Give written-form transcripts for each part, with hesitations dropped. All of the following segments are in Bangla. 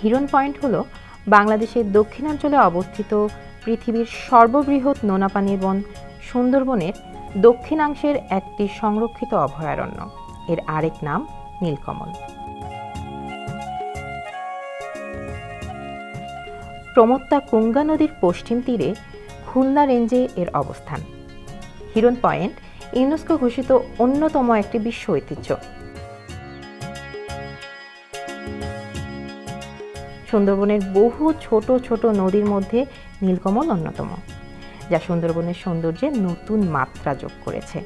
হিরন পয়েন্ট হলো বাংলাদেশের দক্ষিণাঞ্চলে অবস্থিত পৃথিবীর সর্ববৃহৎ নোনা পানির বন সুন্দরবনের দক্ষিণাংশের একটি সংরক্ষিত অভয়ারণ্য। এর আরেক নাম নীলকমল। প্রমত্তা কুঙ্গা নদীর পশ্চিম তীরে খুলনা রেঞ্জে এর অবস্থান। হিরন পয়েন্ট ইউনেস্কো ঘোষিত অন্যতম একটি বিশ্ব ঐতিহ্য। সুন্দরবনের বহু ছোট ছোট নদীর মধ্যে নীলকমল অন্যতম, যা সুন্দরবনের সৌন্দর্যে নতুন মাত্রা যোগ করেছে।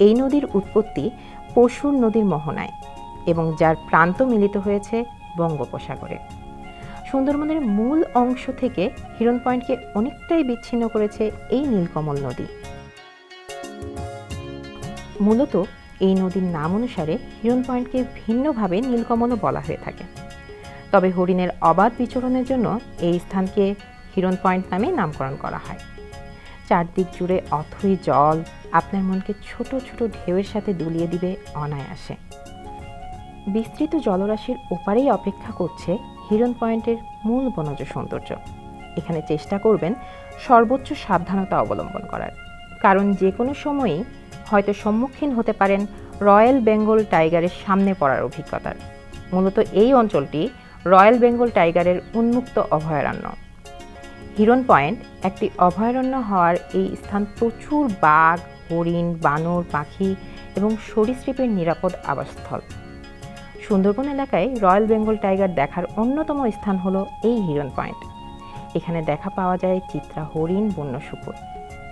এই নদীর উৎপত্তি পশুর নদীর মোহনায় এবং যার প্রান্ত মিলিত হয়েছে বঙ্গোপসাগরে। সুন্দরবনের মূল অংশ থেকে হিরন পয়েন্টকে অনেকটাই বিচ্ছিন্ন করেছে এই নীলকমল নদী। মূলত এই নদীর নাম অনুসারে হিরন পয়েন্টকে ভিন্নভাবে নীলকমলও বলা হয়ে থাকে। তবে হরিণের অবাধ বিচরণের জন্য এই স্থানকে হিরন পয়েন্ট নামে নামকরণ করা হয়। চারদিক জুড়ে অথই জল আপনার মনকে ছোট ছোট ঢেউয়ের সাথে দুলিয়ে দিবে অনায়াসে। বিস্তৃত জলরাশির ওপারেই অপেক্ষা করছে হিরন পয়েন্টের মূল বনজ সৌন্দর্য। এখানে চেষ্টা করবেন সর্বোচ্চ সাবধানতা অবলম্বন করার, কারণ যে কোনো সময়ই হয়তো সম্মুখীন হতে পারেন রয়্যাল বেঙ্গল টাইগারের সামনে পড়ার অভিজ্ঞতার। মূলত এই অঞ্চলটি রয়্যাল বেঙ্গল টাইগারের উন্মুক্ত অভয়ারণ্য। হিরন পয়েন্ট একটি অভয়ারণ্য হওয়ার এই স্থান প্রচুর বাঘ, হরিণ, বানর, পাখি এবং সরীসৃপের নিরাপদ আবাসস্থল। সুন্দরবন এলাকায় রয়্যাল বেঙ্গল টাইগার দেখার অন্যতম স্থান হলো এই হিরন পয়েন্ট। এখানে দেখা পাওয়া যায় চিত্রা হরিণ, বন্য শূকর।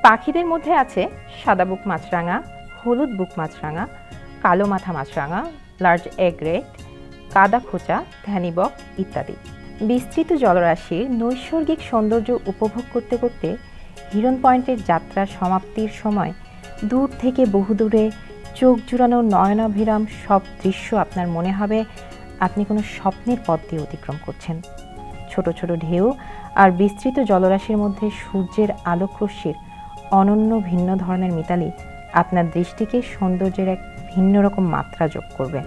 পাখিদের মধ্যে আছে সাদা বুক মাছরাঙা, হলুদ বুক মাছরাঙা, কালো মাথা মাছরাঙা, লার্জ এগ্রেট, কাদা খোঁচা, ধ্যানীবক ইত্যাদি। বিস্তৃত জলরাশির নৈসর্গিক সৌন্দর্য উপভোগ করতে করতে হিরন পয়েন্টের যাত্রা সমাপ্তির সময় দূর থেকে বহুদূরে চোখ জুড়ানো নয়নাভিরাম সব দৃশ্য আপনার মনে হবে আপনি কোনো স্বপ্নের পথ দিয়ে অতিক্রম করছেন। ছোট ছোট ঢেউ আর বিস্তৃত জলরাশির মধ্যে সূর্যের আলোকরশ্মির অনন্য ভিন্ন ধরনের মিতালি আপনার দৃষ্টিকে সৌন্দর্যের এক ভিন্ন রকম মাত্রা যোগ করবে।